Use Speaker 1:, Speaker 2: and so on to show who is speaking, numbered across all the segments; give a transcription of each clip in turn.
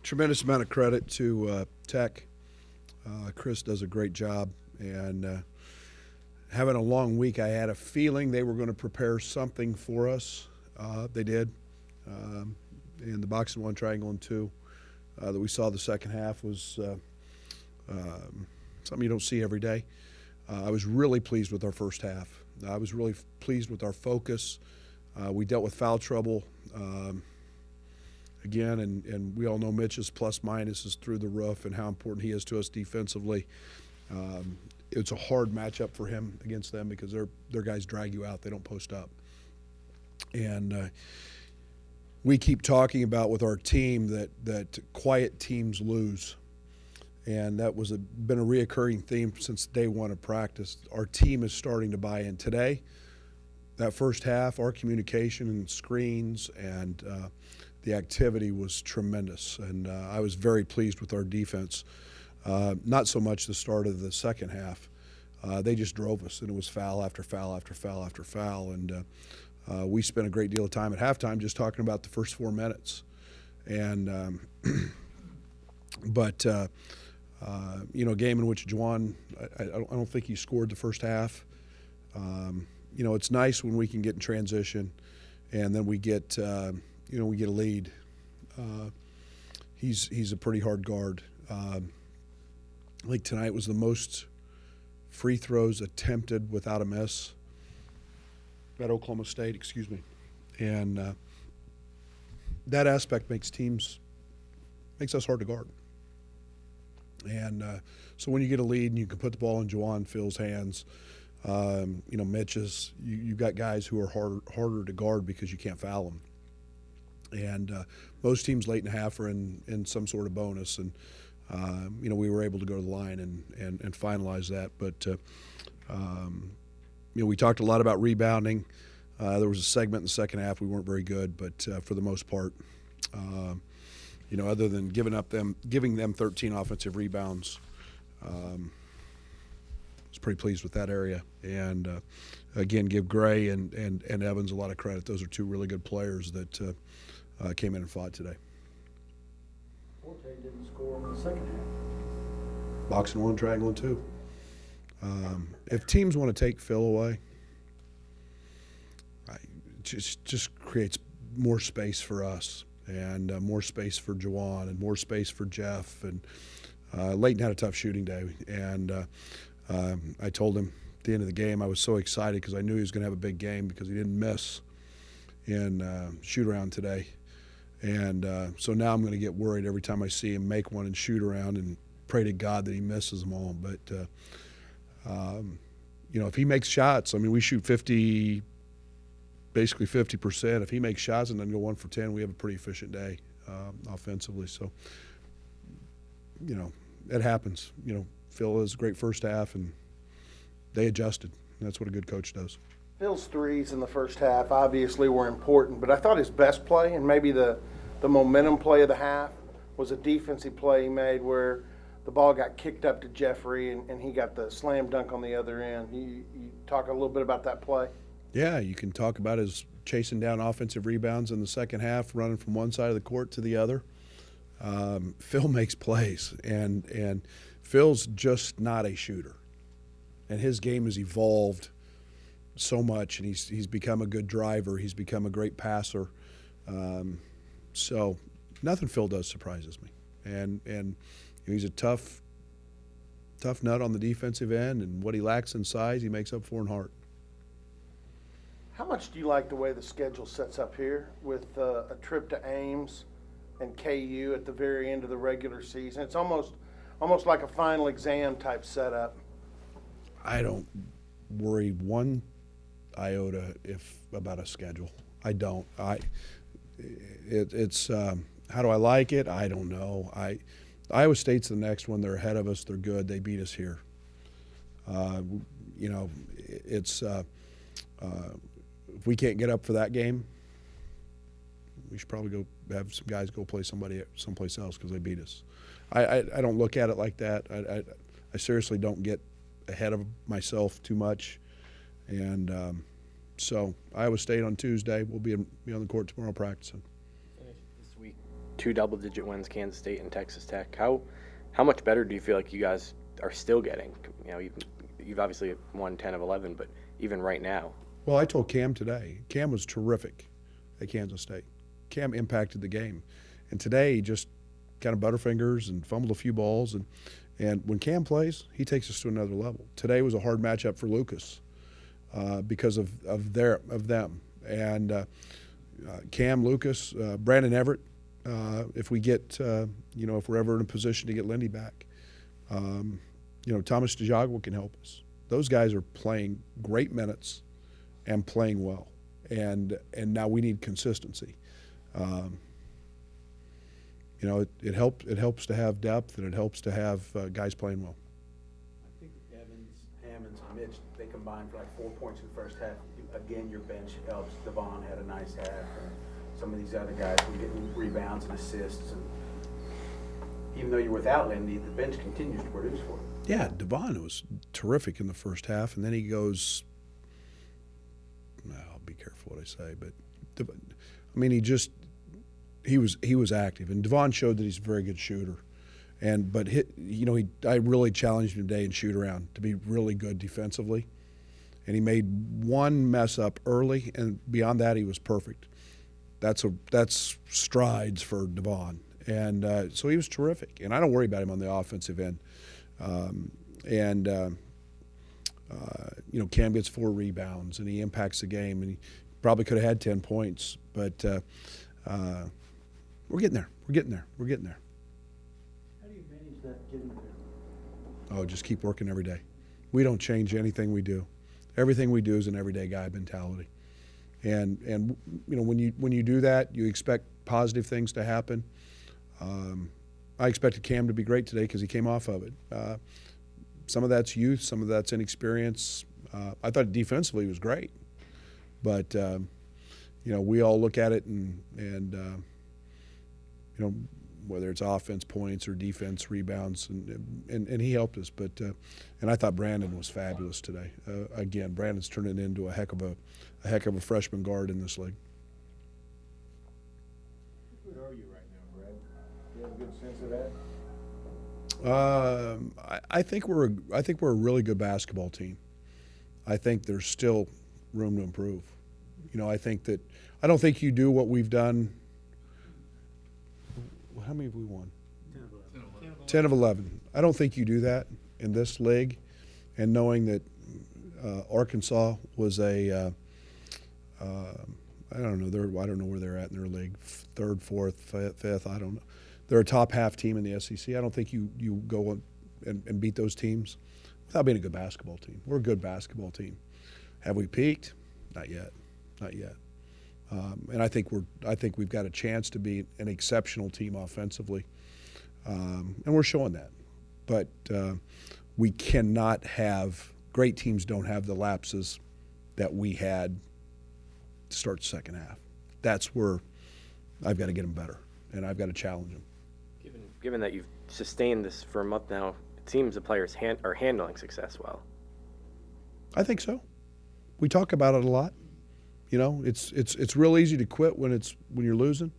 Speaker 1: tremendous amount of credit to Tech. Chris does a great job, and having a long week, I had a feeling they were going to prepare something for us. They did. And the boxing one, triangle and two that we saw the second half was something you don't see every day. I was really pleased with our first half. I was really pleased with our focus. We dealt with foul trouble again, and we all know Mitch's plus minus is through the roof and how important he is to us defensively. It's a hard matchup for him against them because their guys drag you out. They don't post up. And we keep talking about with our team that quiet teams lose. And that was been a reoccurring theme since day one of practice. Our team is starting to buy in. Today, that first half, our communication and screens and the activity was tremendous. And I was very pleased with our defense. Not so much the start of the second half. They just drove us, and it was foul after foul after foul after foul. And we spent a great deal of time at halftime just talking about the first 4 minutes. And but a game in which Juwan, I don't think he scored the first half. It's nice when we can get in transition, and then we get we get a lead. He's a pretty hard guard. I think tonight was the most free throws attempted without a miss at Oklahoma State, excuse me. And that aspect makes us hard to guard. And so when you get a lead and you can put the ball in Juwan Phil's hands, Mitch's, you've got guys who are harder to guard because you can't foul them. And most teams late in the half are in some sort of bonus. And, we were able to go to the line and finalize that. But, we talked a lot about rebounding. There was a segment in the second half we weren't very good, but for the most part, other than giving them 13 offensive rebounds, I was pretty pleased with that area. And again, give Gray and Evans a lot of credit. Those are two really good players that came in and fought today.
Speaker 2: Forte didn't score in the second half.
Speaker 1: Boxing one, triangle and two. If teams want to take Phil away, it just creates more space for us. And more space for Juwan and more space for Jeff. And Leighton had a tough shooting day. And I told him at the end of the game I was so excited because I knew he was going to have a big game because he didn't miss in shoot-around today. And so now I'm going to get worried every time I see him make one and shoot around and pray to God that he misses them all. But, if he makes shots, we shoot basically 50%. If he makes shots and doesn't go 1 for 10, we have a pretty efficient day offensively. So, it happens. Phil has a great first half, and they adjusted. That's what a good coach does.
Speaker 2: Phil's threes in the first half obviously were important, but I thought his best play and maybe the momentum play of the half was a defensive play he made where the ball got kicked up to Jeffrey and he got the slam dunk on the other end. You talk a little bit about that play?
Speaker 1: Yeah, you can talk about his chasing down offensive rebounds in the second half, running from one side of the court to the other. Phil makes plays, and Phil's just not a shooter. And his game has evolved so much, and he's become a good driver. He's become a great passer. So nothing Phil does surprises me. And he's a tough nut on the defensive end, and what he lacks in size, he makes up for in heart.
Speaker 2: How much do you like the way the schedule sets up here with a trip to Ames and KU at the very end of the regular season? It's almost like a final exam type setup.
Speaker 1: I don't worry one iota about a schedule. I don't. It's how do I like it? I don't know. Iowa State's the next one. They're ahead of us. They're good. They beat us here. It's. If we can't get up for that game, we should probably go have some guys go play someplace else because they beat us. I don't look at it like that. I seriously don't get ahead of myself too much. And so Iowa State on Tuesday. We'll be on the court tomorrow practicing.
Speaker 3: This week, 2 double-digit wins, Kansas State and Texas Tech. How much better do you feel like you guys are still getting? You know, you've obviously won 10 of 11, but even right now.
Speaker 1: Well, I told Cam today. Cam was terrific at Kansas State. Cam impacted the game, and today he just kind of butterfingers and fumbled a few balls. And when Cam plays, he takes us to another level. Today was a hard matchup for Lucas because of them. And Cam, Lucas, Brandon Everett, if we get, if we're ever in a position to get Lindy back, Thomas DeJagua can help us. Those guys are playing great minutes and playing well. And now we need consistency. It helps to have depth, and it helps to have guys playing well.
Speaker 4: I think Evans, Hammonds, and Mitch, they combined for like 4 points in the first half. Again, your bench helps. Devon had a nice half, and some of these other guys were getting rebounds and assists. And even though you're without Lindy, the bench continues to produce for you.
Speaker 1: Yeah, Devon was terrific in the first half, and then he goes. I'll be careful what I say, but he was active, and Devon showed that he's a very good shooter. I really challenged him today in shoot around to be really good defensively, and he made one mess up early, and beyond that he was perfect. That's strides for Devon, and so he was terrific. And I don't worry about him on the offensive end. Cam gets 4 rebounds, and he impacts the game, and he probably could have had 10 points, but we're getting there. We're getting there. How
Speaker 4: do you manage that getting there?
Speaker 1: Oh, just keep working every day. We don't change anything we do. Everything we do is an everyday guy mentality. And when you do that, you expect positive things to happen. I expected Cam to be great today because he came off of it. Some of that's youth, some of that's inexperience. I thought defensively he was great, but we all look at it and whether it's offense points or defense rebounds, and he helped us. But and I thought Brandon was fabulous today. Again, Brandon's turning into a heck of a freshman guard in this league.
Speaker 4: What are you right now, Brad? Do you have a good sense of that?
Speaker 1: I think we're a really good basketball team. I think there's still room to improve. I don't think you do what we've done. How many have we won? 10 of 11. I don't think you do that in this league, and knowing that Arkansas was I don't know where they're at in their league, 3rd, 4th, 5th. I don't know. They're a top half team in the SEC. I don't think you go and beat those teams without being a good basketball team. We're a good basketball team. Have we peaked? Not yet. And I think we've got a chance to be an exceptional team offensively, and we're showing that. But we cannot have great teams don't have the lapses that we had to start the second half. That's where I've got to get them better, and I've got to challenge them.
Speaker 3: Given that you've sustained this for a month now, it seems the players are handling success well.
Speaker 1: I think so. We talk about it a lot. It's real easy to quit when you're losing.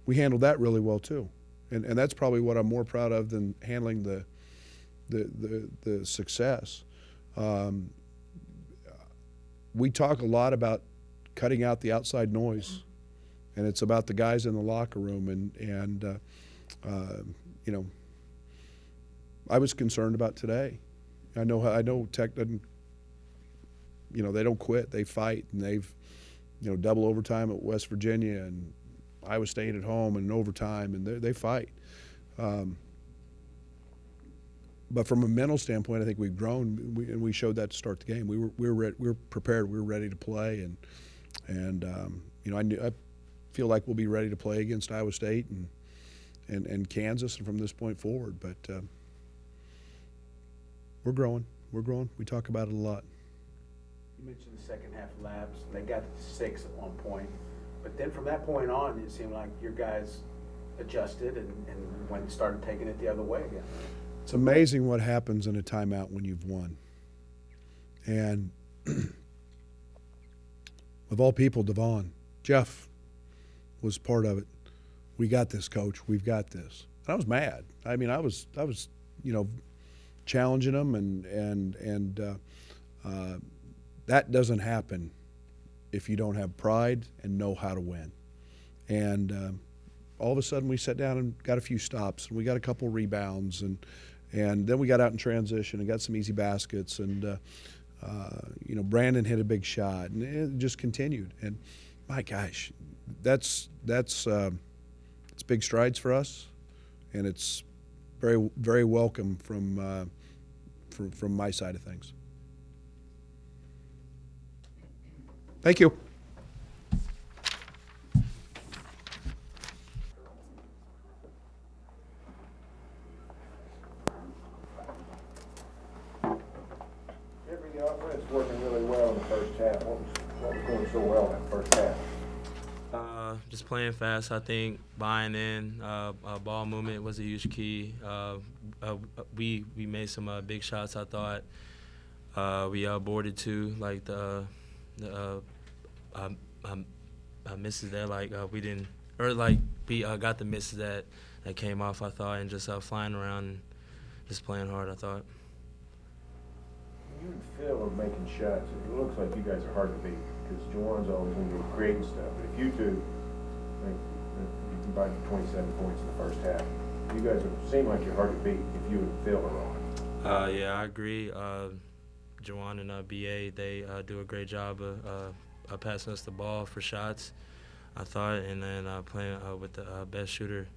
Speaker 1: We handled that really well too, and that's probably what I'm more proud of than handling the success. We talk a lot about cutting out the outside noise, and it's about the guys in the locker room. And I was concerned about today. I know Tech doesn't. They don't quit. They fight, and they've double overtime at West Virginia, and Iowa State at home, and overtime, and they fight. But from a mental standpoint, I think we've grown, and we showed that to start the game. We were prepared. We were ready to play, and I feel like we'll be ready to play against Iowa State and Kansas, and from this point forward. But we're growing. We talk about it a lot.
Speaker 4: You mentioned the second half lapse. They got to 6 at one point. But then from that point on, it seemed like your guys adjusted and started taking it the other way again.
Speaker 1: It's amazing what happens in a timeout when you've won. And of all people, Jeff was part of it. we got this, coach. We've got this. And I was mad. I mean, I was challenging them, and that doesn't happen if you don't have pride and know how to win. And all of a sudden, we sat down and got a few stops, and we got a couple rebounds, and then we got out in transition and got some easy baskets, and Brandon hit a big shot, and it just continued. And my gosh, that's it's big strides for us, and it's very, very welcome from my side of things. Thank you.
Speaker 5: Every offense working really well in the first half. What was going so well in that first half?
Speaker 6: Just playing fast, I think, buying in. Ball movement was a huge key. We made some big shots, I thought. We boarded two, like the misses there, like we didn't, or like we got the misses that came off, I thought, and just flying around and just playing hard, I thought.
Speaker 5: You and Phil are making shots. It looks like you guys are hard to beat because Juwan's always going to be creating stuff. But if you two, like, you combined for 27 points in the first half, you guys seem like you're hard to beat if you and Phil are on.
Speaker 6: Yeah, I agree. Juwan and BA, they do a great job of passing us the ball for shots, I thought, and then playing with the best shooter,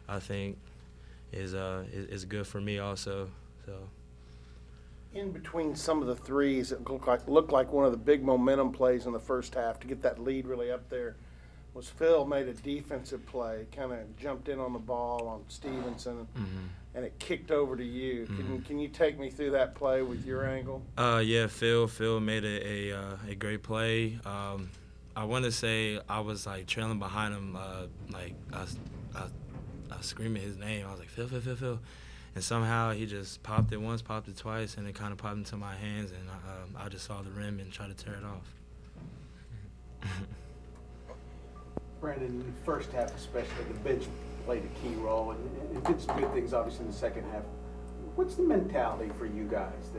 Speaker 6: I think, is good for me also. So.
Speaker 2: In between some of the threes, it looked like one of the big momentum plays in the first half to get that lead really up there was Phil made a defensive play, kind of jumped in on the ball on Stevenson, and it kicked over to you. Can you take me through that play with your angle?
Speaker 6: Yeah, Phil made a great play. I want to say I was like trailing behind him, like I was screaming his name. I was like, Phil. And somehow he just popped it once, popped it twice, and it kind of popped into my hands, and I just saw the rim and tried to tear it off.
Speaker 4: Brandon, in the first half especially, the bench played a key role and did some good things obviously in the second half. What's the mentality for you guys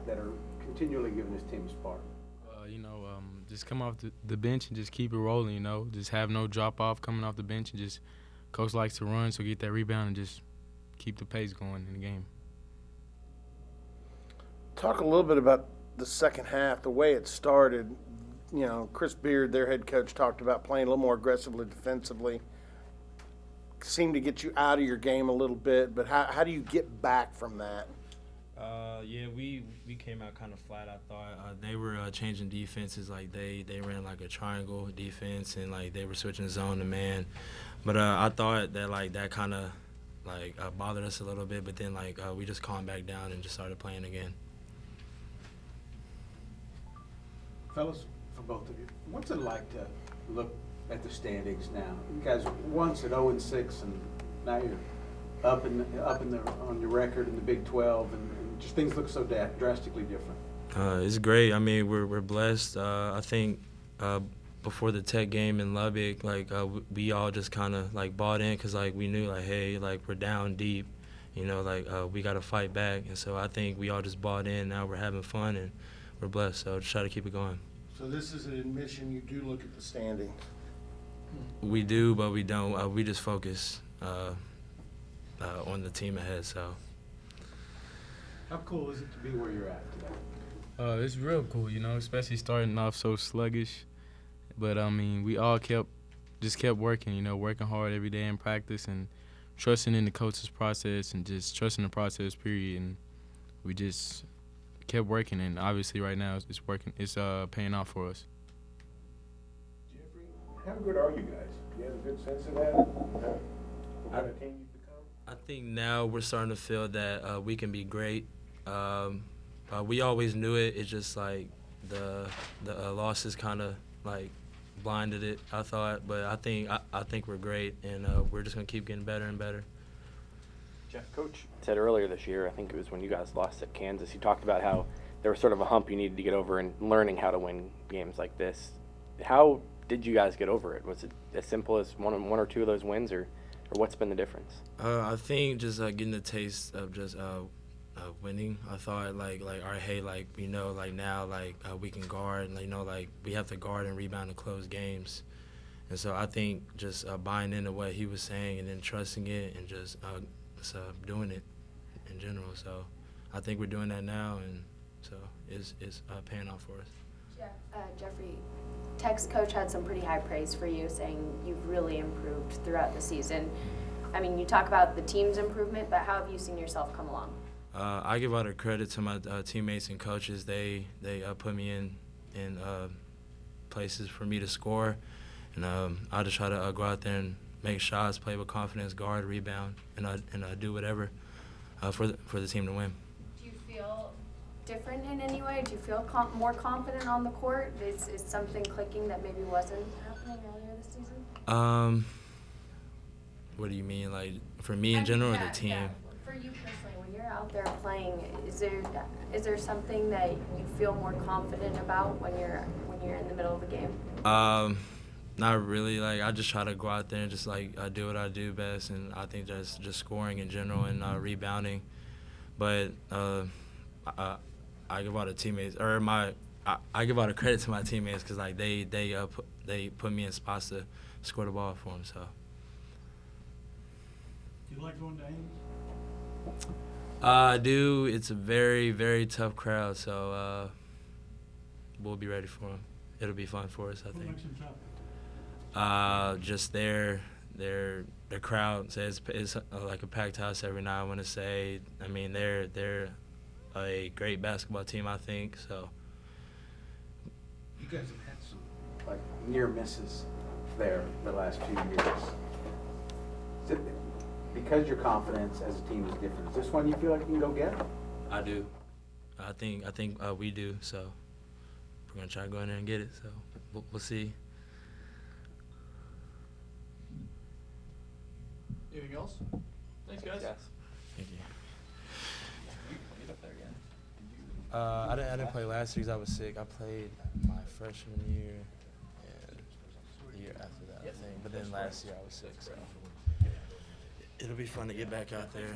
Speaker 4: that are continually giving this team a spark?
Speaker 7: Just come off the bench and just keep it rolling, Just have no drop-off coming off the bench, and just coach likes to run, so get that rebound and just keep the pace going in the game.
Speaker 2: Talk a little bit about the second half, the way it started. Chris Beard, their head coach, talked about playing a little more aggressively defensively. Seemed to get you out of your game a little bit, but how do you get back from that?
Speaker 6: Yeah, we came out kind of flat, I thought. They were changing defenses. Like, they ran like a triangle defense, and, like, they were switching zone to man. But I thought that, like, that kind of, like, bothered us a little bit. But then, like, we just calmed back down and just started playing again.
Speaker 4: Fellas, for both of you, what's it like to look at the standings now? You guys once at 0-6, and now you're up in on your record in the Big 12, and just things look so drastically different.
Speaker 6: It's great. I mean, we're blessed. I think before the Tech game in Lubbock, like we all just kind of like bought in because like we knew like, hey, like we're down deep, we got to fight back. And so I think we all just bought in. Now we're having fun and we're blessed. So just try to keep it going.
Speaker 2: So this is an admission you do look at the standings.
Speaker 6: We do, but we don't. We just focus on the team ahead. So.
Speaker 4: How cool is it to be where you're at today?
Speaker 7: It's real cool, especially starting off so sluggish. But, I mean, we all kept working, working hard every day in practice and trusting in the coach's process and just trusting the process, period. And we just kept working, and obviously right now it's working. It's paying off for us.
Speaker 5: Jeffrey, how good are you guys? Do you have a good sense of that? What kind of team you've become?
Speaker 6: I think now we're starting to feel that we can be great. We always knew it. It's just like the losses kind of like blinded it, I thought. But I think we're great, and we're just gonna keep getting better and better.
Speaker 3: Jeff, Coach said earlier this year, I think it was when you guys lost at Kansas, he talked about how there was sort of a hump you needed to get over in learning how to win games like this. How did you guys get over it? Was it as simple as one or two of those wins, or or what's been the difference?
Speaker 6: I think just getting the taste of just winning. I thought like all right, hey, like like now like we can guard, and like we have to guard and rebound and close games. And so I think just buying into what he was saying and then trusting it and just doing it in general. So I think we're doing that now, and so it's paying off for us.
Speaker 8: Jeffrey, Tech's coach had some pretty high praise for you, saying you've really improved throughout the season. I mean, you talk about the team's improvement, but how have you seen yourself come along?
Speaker 6: I give all the credit to my teammates and coaches. They put me in places for me to score, and I just try to go out there and make shots, play with confidence, guard, rebound, and do whatever for the team to win.
Speaker 8: Do you feel different in any way? Do you feel more confident on the court? Is something clicking that maybe wasn't happening earlier this season?
Speaker 6: What do you mean, like for me in general or the team?
Speaker 8: Yeah. For you personally, when you're out there playing, is there something that you feel more confident about when you're in the middle of a game?
Speaker 6: Not really. Like I just try to go out there and just like do what I do best, and I think just scoring in general and rebounding. But I give all the teammates, or I give all the credit to my teammates because like they put me in spots to score the ball for them. So.
Speaker 9: Do you like going to Ames?
Speaker 6: I do. It's a very, very tough crowd, so we'll be ready for them. It'll be fun for us, I
Speaker 9: What
Speaker 6: think.
Speaker 9: makes them tough?
Speaker 6: Just their crowd says it's like a packed house every night. I want to say. I mean, they're a great basketball team, I think. So.
Speaker 4: You guys have had some like near misses there the last few years. Is it, because your confidence as a team is different, is this one you feel like you can go get?
Speaker 6: I do. I think we do. So we're gonna try to go in there and get it. So we'll see.
Speaker 10: Anything else? Thanks, guys.
Speaker 3: Yes.
Speaker 6: Thank you.
Speaker 10: Get up there again.
Speaker 6: I didn't play last year because I was sick. I played my freshman year and the year after that, I think. But then last year I was sick, so it'll be fun to get back out there.